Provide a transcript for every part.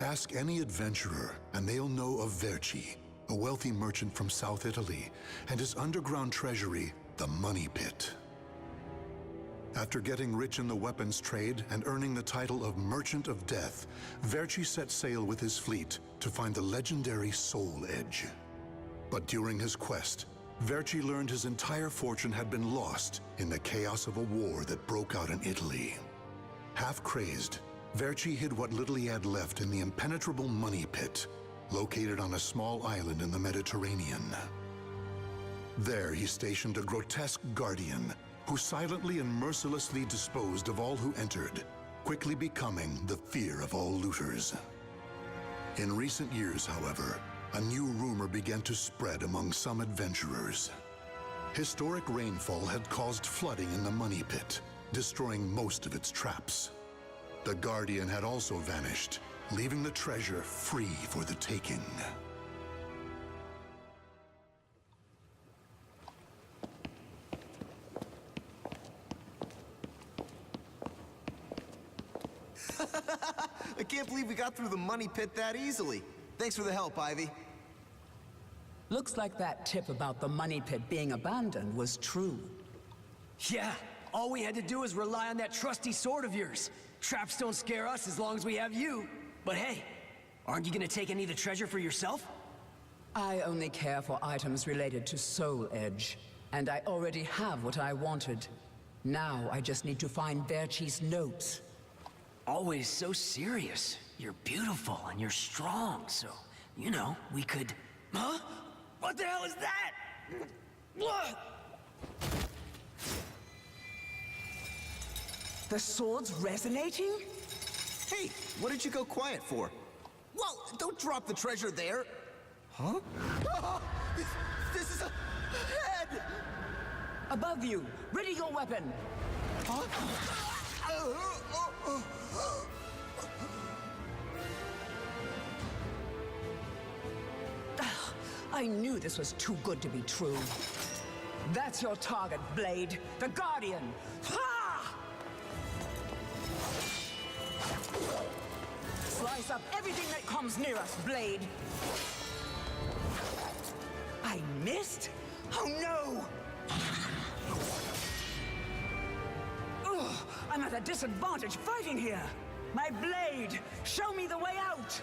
Ask any adventurer, and they'll know of Verci, a wealthy merchant from South Italy, and his underground treasury, the Money Pit. After getting rich in the weapons trade and earning the title of Merchant of Death, Verci set sail with his fleet to find the legendary Soul Edge. But during his quest, Verci learned his entire fortune had been lost in the chaos of a war that broke out in Italy. Half crazed, Verci hid what little he had left in the impenetrable Money Pit, located on a small island in the Mediterranean. There he stationed a grotesque guardian who silently and mercilessly disposed of all who entered, quickly becoming the fear of all looters. In recent years, however, a new rumor began to spread among some adventurers. Historic rainfall had caused flooding in the Money Pit, destroying most of its traps. The Guardian had also vanished, leaving the treasure free for the taking. I can't believe we got through the Money Pit that easily. Thanks for the help, Ivy. Looks like that tip about the Money Pit being abandoned was true. Yeah, all we had to do was rely on that trusty sword of yours. Traps don't scare us as long as we have you. But hey, aren't you gonna take any of the treasure for yourself? I only care for items related to Soul Edge, and I already have what I wanted. Now I just need to find Verci's notes. Always so serious. You're beautiful and you're strong, so, you know, we could... Huh? What the hell is that? What? The sword's resonating? Hey, what did you go quiet for? Whoa, don't drop the treasure there! Huh? Oh, this is a head! Above you! Ready your weapon! Huh? I knew this was too good to be true. That's your target, Blade. The Guardian! Ha! Slice up everything that comes near us, Blade. I missed? Oh no! Ugh, I'm at a disadvantage fighting here. My blade, show me the way out!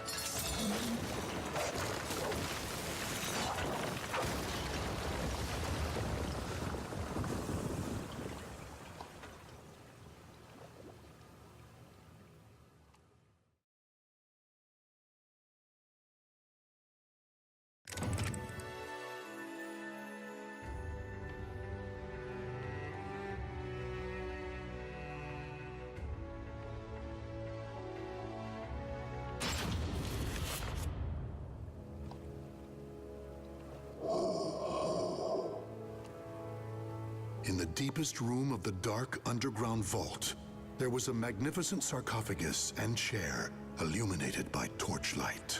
In the deepest room of the dark underground vault, there was a magnificent sarcophagus and chair illuminated by torchlight.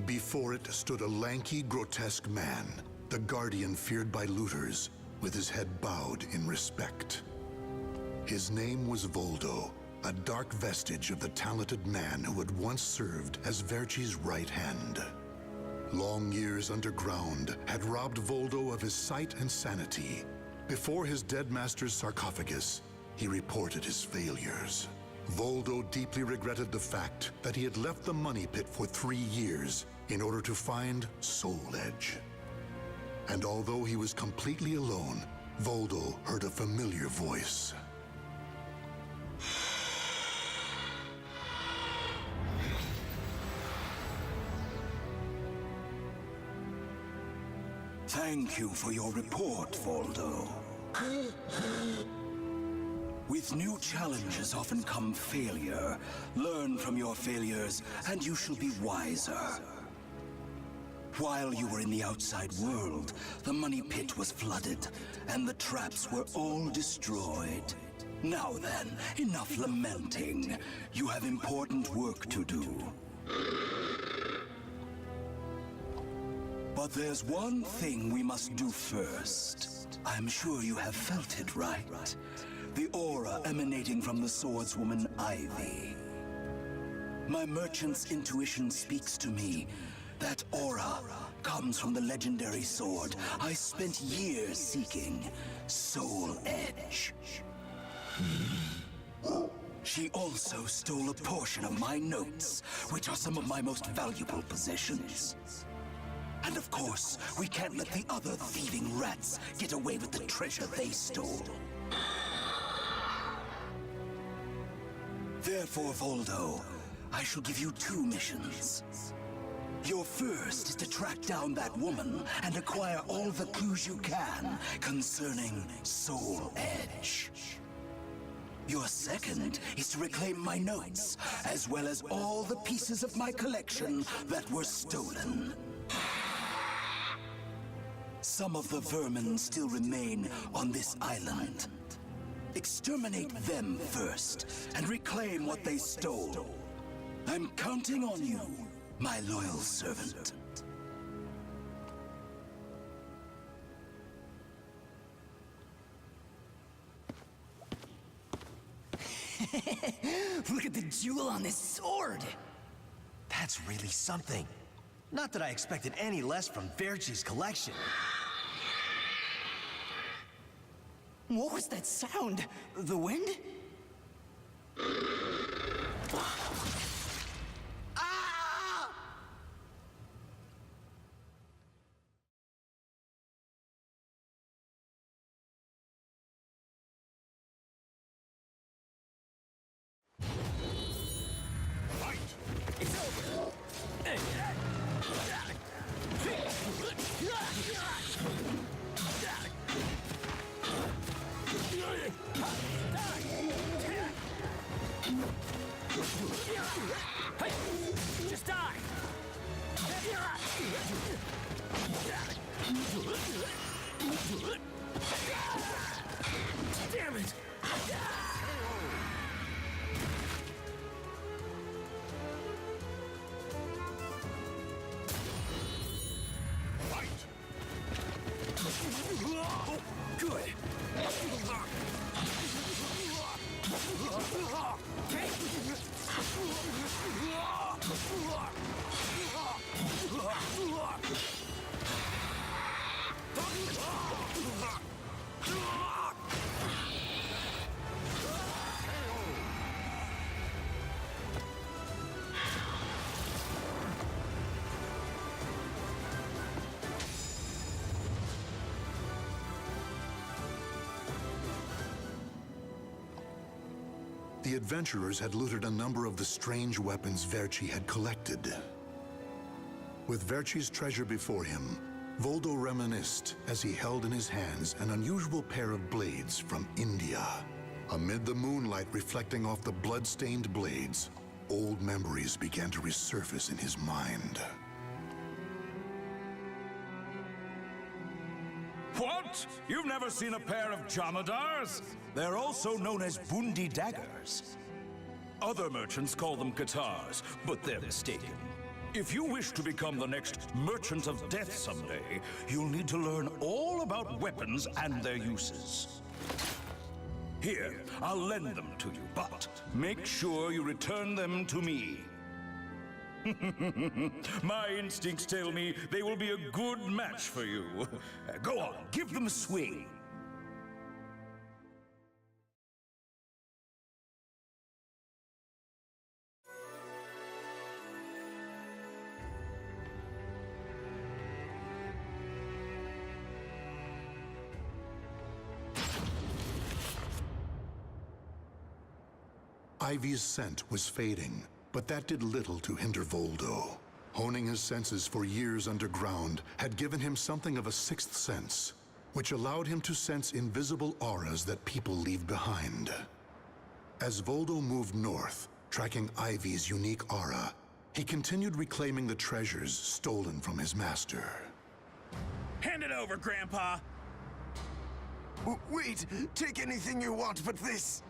Before it stood a lanky, grotesque man, the Guardian feared by looters, with his head bowed in respect. His name was Voldo, a dark vestige of the talented man who had once served as Verci's right hand. Long years underground had robbed Voldo of his sight and sanity. Before his dead master's sarcophagus, he reported his failures. Voldo deeply regretted the fact that he had left the Money Pit for 3 years in order to find Soul Edge. And although he was completely alone, Voldo heard a familiar voice. Thank you for your report, Voldo. With new challenges often come failure. Learn from your failures, and you shall be wiser. While you were in the outside world, the Money Pit was flooded, and the traps were all destroyed. Now then, enough lamenting. You have important work to do. But there's one thing we must do first. I'm sure you have felt it, right? The aura emanating from the swordswoman Ivy. My merchant's intuition speaks to me. That aura comes from the legendary sword I spent years seeking, Soul Edge. She also stole a portion of my notes, which are some of my most valuable possessions. And of course, we can't let the other thieving rats get away with the treasure they stole. Therefore, Voldo, I shall give you 2 missions. Your first is to track down that woman and acquire all the clues you can concerning Soul Edge. Your second is to reclaim my notes, as well as all the pieces of my collection that were stolen. Some of the vermin still remain on this island. Exterminate them first, and reclaim what they stole. I'm counting on you, my loyal servant. Look at the jewel on this sword! That's really something. Not that I expected any less from Verci's collection. What was that sound? The wind? Ah! It's over! Just die! Damn it! Good. The adventurers had looted a number of the strange weapons Verci had collected. With Verci's treasure before him, Voldo reminisced as he held in his hands an unusual pair of blades from India. Amid the moonlight reflecting off the blood-stained blades, old memories began to resurface in his mind. What? You've never seen a pair of Jamadars? They're also known as Bundi daggers. Other merchants call them guitars, but they're mistaken. If you wish to become the next Merchant of Death someday, you'll need to learn all about weapons and their uses. Here, I'll lend them to you, but make sure you return them to me. My instincts tell me they will be a good match for you. Go on, give them a swing. Ivy's scent was fading, but that did little to hinder Voldo. Honing his senses for years underground had given him something of a sixth sense, which allowed him to sense invisible auras that people leave behind. As Voldo moved north, tracking Ivy's unique aura, he continued reclaiming the treasures stolen from his master. Hand it over, Grandpa! Wait! Take anything you want but this!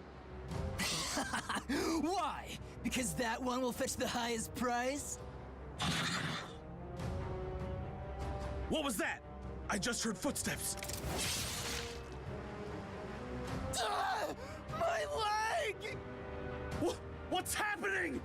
Why? Because that one will fetch the highest price? What was that? I just heard footsteps. My leg! What's happening?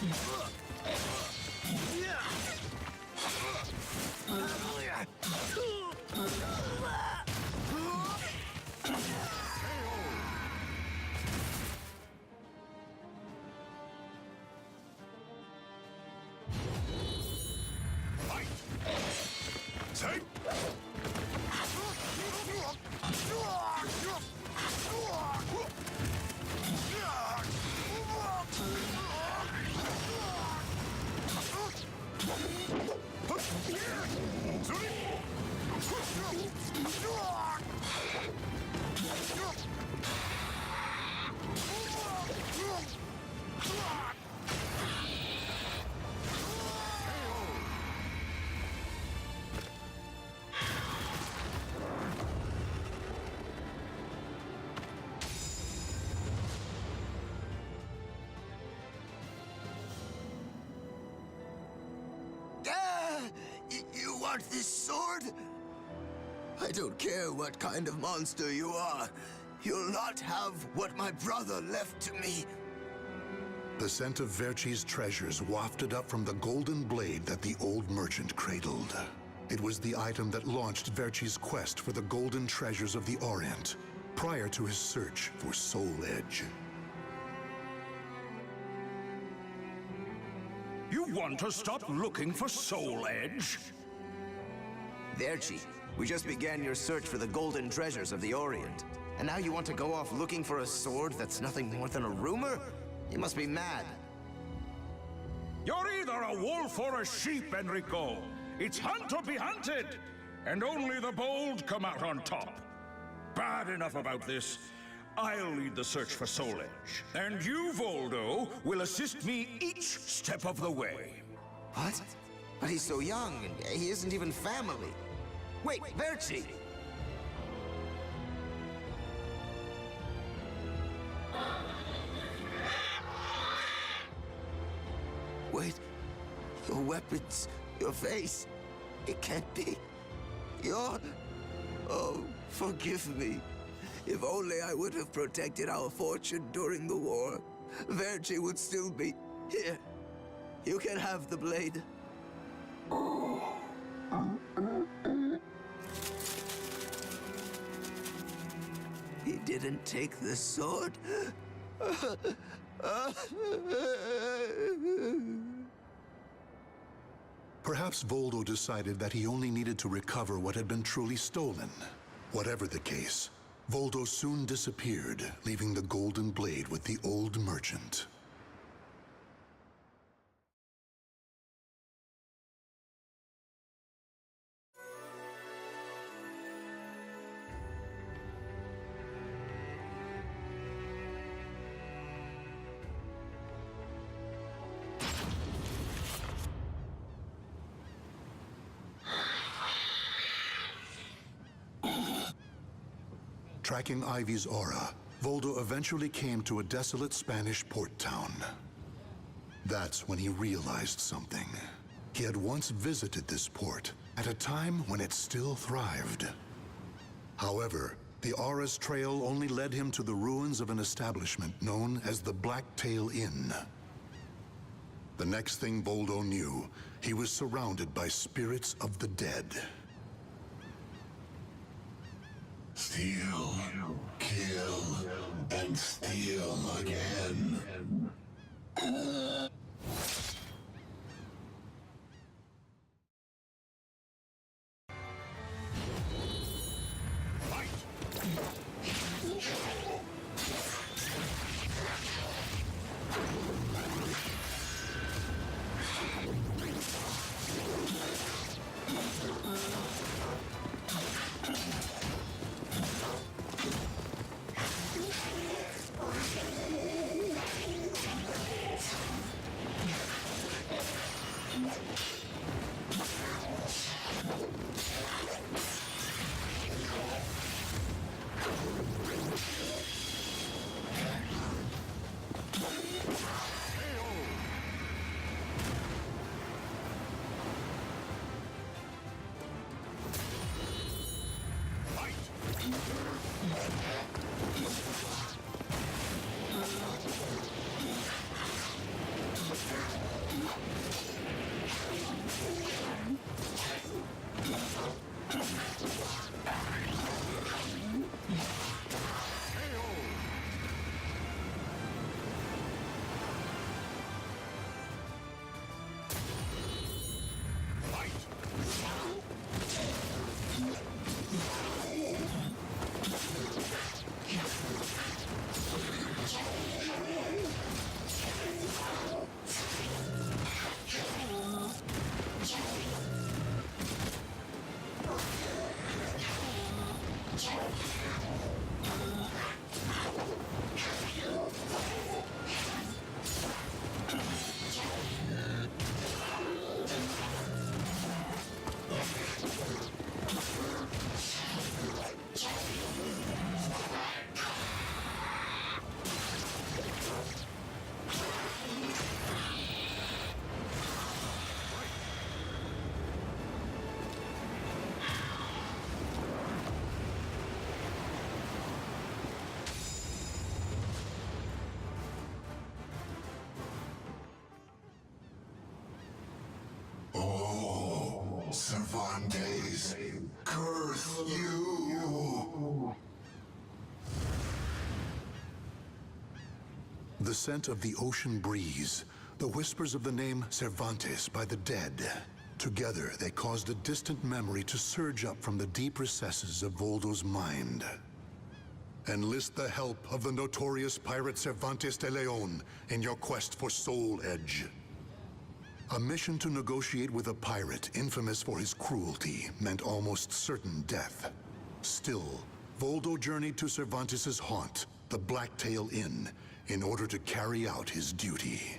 Take! You want this sword? I don't care what kind of monster you are. You'll not have what my brother left to me. The scent of Verci's treasures wafted up from the golden blade that the old merchant cradled. It was the item that launched Verci's quest for the golden treasures of the Orient, prior to his search for Soul Edge. You want to stop looking for Soul Edge? Verci, we just began your search for the golden treasures of the Orient. And now you want to go off looking for a sword that's nothing more than a rumor? You must be mad. You're either a wolf or a sheep, Enrico. It's hunt or be hunted. And only the bold come out on top. Bad enough about this. I'll lead the search for Soul Edge. And you, Voldo, will assist me each step of the way. What? But he's so young, and he isn't even family. Wait, Verci! Wait, your weapons, your face, it can't be. You're... Oh, forgive me. If only I would have protected our fortune during the war, Verci would still be here. You can have the blade. He didn't take the sword. Perhaps Voldo decided that he only needed to recover what had been truly stolen. Whatever the case, Voldo soon disappeared, leaving the golden blade with the old merchant. Tracking Ivy's aura, Voldo eventually came to a desolate Spanish port town. That's when he realized something. He had once visited this port at a time when it still thrived. However, the aura's trail only led him to the ruins of an establishment known as the Blacktail Inn. The next thing Voldo knew, he was surrounded by spirits of the dead. Steal, kill, and steal again. Cervantes, curse you! The scent of the ocean breeze, the whispers of the name Cervantes by the dead. Together, they caused a distant memory to surge up from the deep recesses of Voldo's mind. Enlist the help of the notorious pirate Cervantes de Leon in your quest for Soul Edge. A mission to negotiate with a pirate infamous for his cruelty meant almost certain death. Still, Voldo journeyed to Cervantes' haunt, the Blacktail Inn, in order to carry out his duty.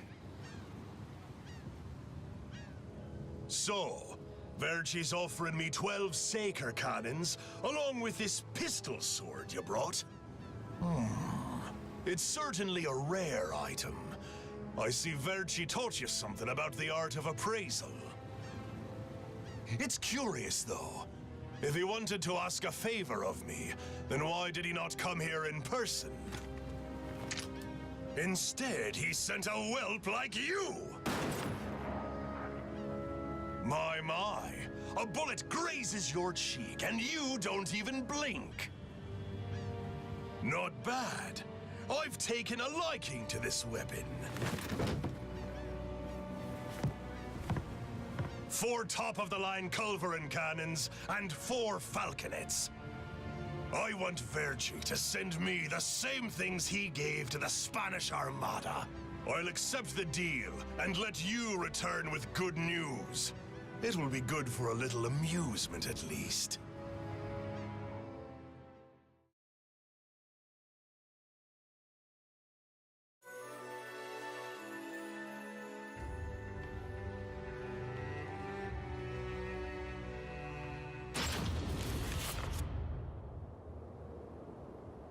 So, Verci's offering me 12 Saker cannons, along with this pistol sword you brought. It's certainly a rare item. I see Verci taught you something about the art of appraisal. It's curious, though. If he wanted to ask a favor of me, then why did he not come here in person? Instead, he sent a whelp like you! My, a bullet grazes your cheek, and you don't even blink. Not bad. I've taken a liking to this weapon. 4 top-of-the-line culverin cannons and 4 falconets. I want Verci to send me the same things he gave to the Spanish Armada. I'll accept the deal and let you return with good news. It will be good for a little amusement, at least.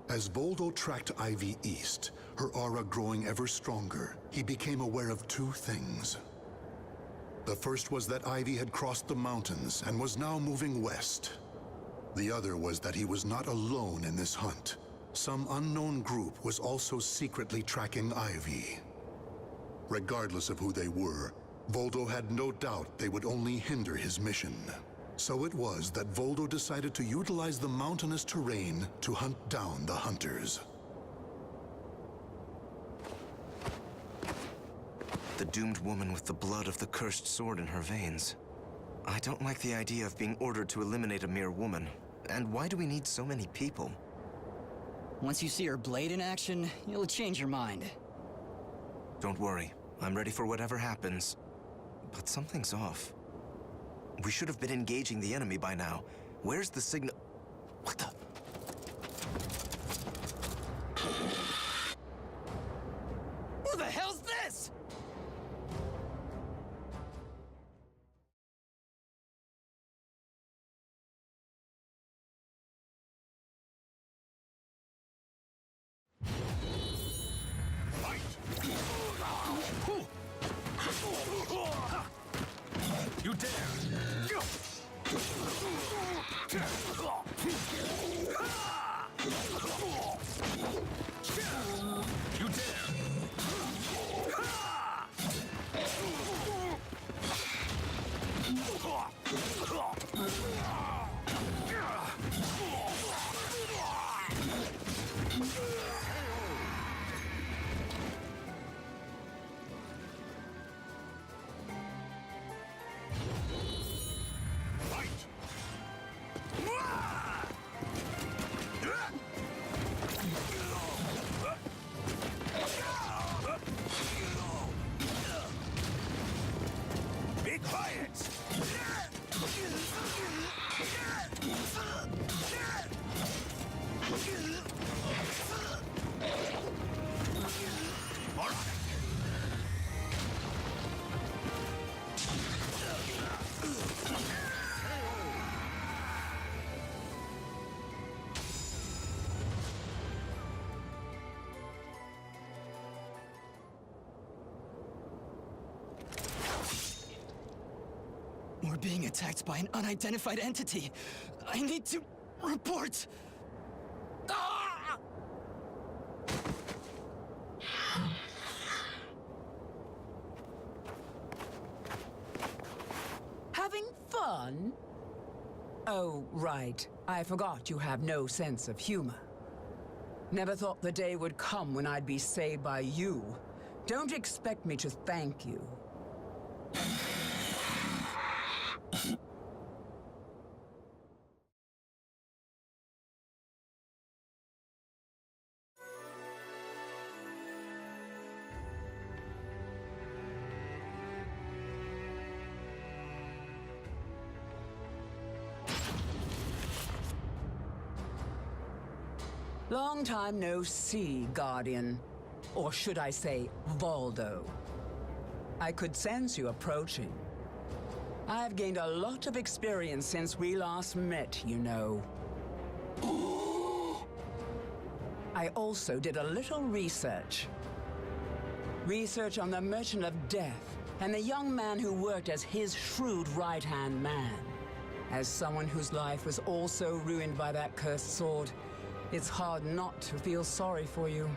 As Voldo tracked Ivy east, her aura growing ever stronger, he became aware of 2 things. The first was that Ivy had crossed the mountains and was now moving west. The other was that he was not alone in this hunt. Some unknown group was also secretly tracking Ivy. Regardless of who they were, Voldo had no doubt they would only hinder his mission. So it was that Voldo decided to utilize the mountainous terrain to hunt down the hunters. The doomed woman with the blood of the cursed sword in her veins. I don't like the idea of being ordered to eliminate a mere woman. And why do we need so many people? Once you see her blade in action, you'll change your mind. Don't worry. I'm ready for whatever happens. But something's off. We should have been engaging the enemy by now. Where's the signal? What the? Who the hell's this? You dare! You dare! Be quiet! All right. We're being attacked by an unidentified entity. I need to report. Ah! Having fun? Oh, right. I forgot you have no sense of humor. Never thought the day would come when I'd be saved by you. Don't expect me to thank you. Long time no see, Guardian. Or should I say, Voldo. I could sense you approaching. I've gained a lot of experience since we last met, you know. I also did a little research. Research on the Merchant of Death and the young man who worked as his shrewd right-hand man. As someone whose life was also ruined by that cursed sword, it's hard not to feel sorry for you.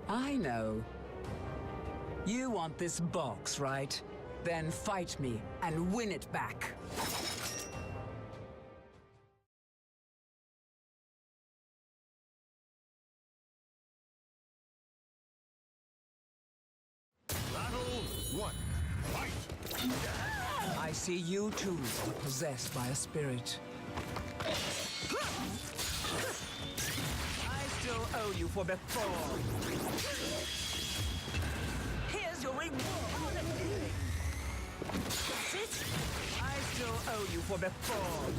I know. You want this box, right? Then fight me and win it back. Battle 1. Fight! I see you too are possessed by a spirit. I still owe you for before. Here's your reward. That's it? I still owe you for before.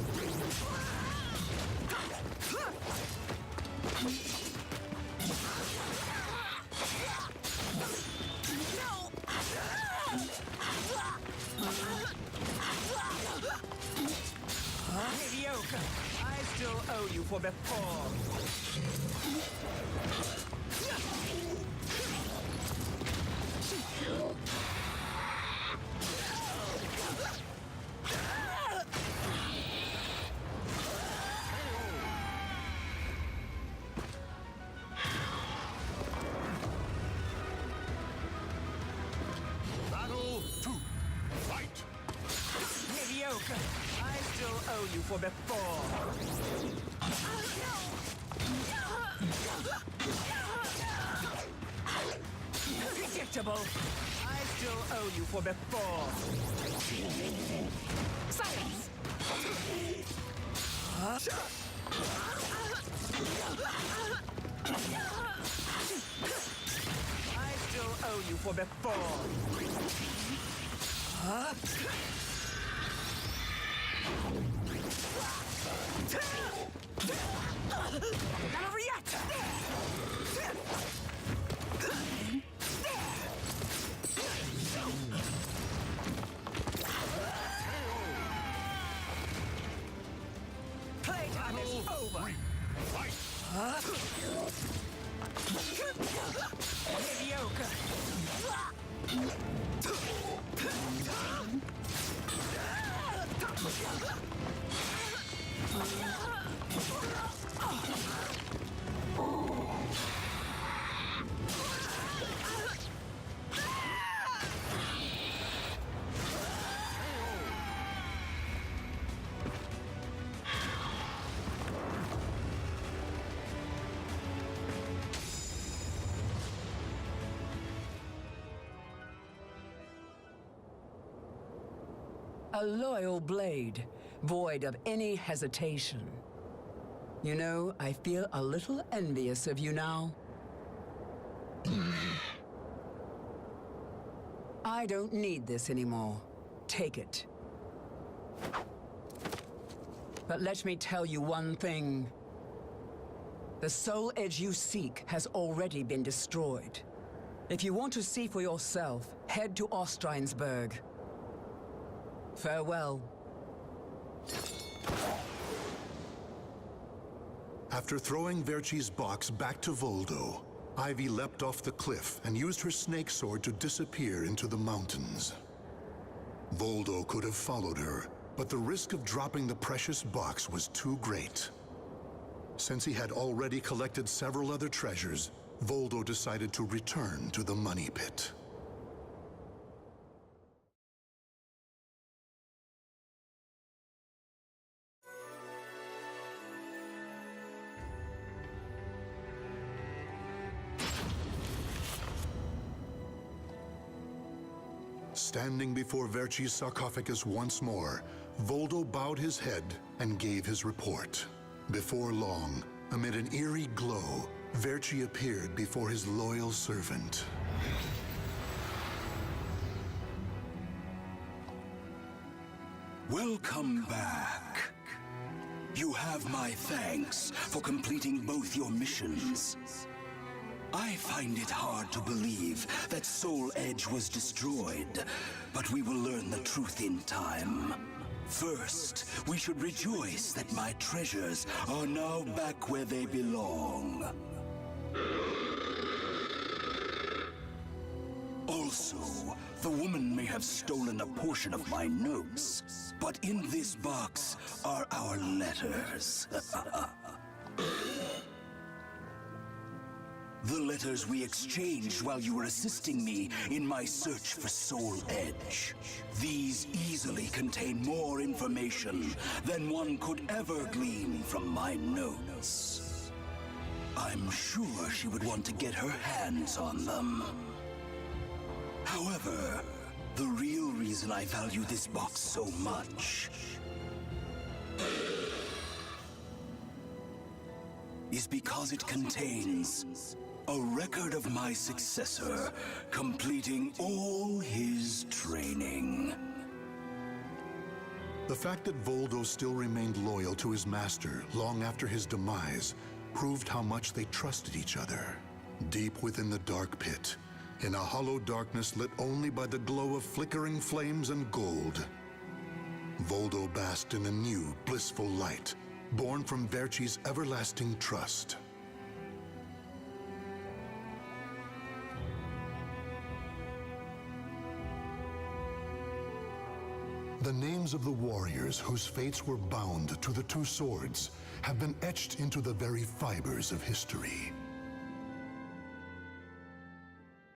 Mediocre. I still owe you for before. Battle 2. Fight! Mediocre. I still owe you for before. Predictable. I still owe you for before. Silence. I still owe you for before. Gotta react! Playtime is over! Fight! Mediocre! A loyal blade, void of any hesitation. You know, I feel a little envious of you now. I don't need this anymore. Take it. But let me tell you one thing. The soul edge you seek has already been destroyed. If you want to see for yourself, head to Ostrheinsburg. Farewell. After throwing Verci's box back to Voldo, Ivy leapt off the cliff and used her snake sword to disappear into the mountains. Voldo could have followed her, but the risk of dropping the precious box was too great. Since he had already collected several other treasures, Voldo decided to return to the money pit. Standing before Verci's sarcophagus once more, Voldo bowed his head and gave his report. Before long, amid an eerie glow, Verci appeared before his loyal servant. Welcome back. You have my thanks for completing both your missions. I find it hard to believe that Soul Edge was destroyed, but we will learn the truth in time. First, we should rejoice that my treasures are now back where they belong. Also, the woman may have stolen a portion of my notes, but in this box are our letters. The letters we exchanged while you were assisting me in my search for Soul Edge. These easily contain more information than one could ever glean from my notes. I'm sure she would want to get her hands on them. However, the real reason I value this box so much is because it contains a record of my successor completing all his training. The fact that Voldo still remained loyal to his master long after his demise proved how much they trusted each other. Deep within the dark pit, in a hollow darkness lit only by the glow of flickering flames and gold, Voldo basked in a new, blissful light, born from Verci's everlasting trust. The names of the warriors whose fates were bound to the two swords have been etched into the very fibers of history.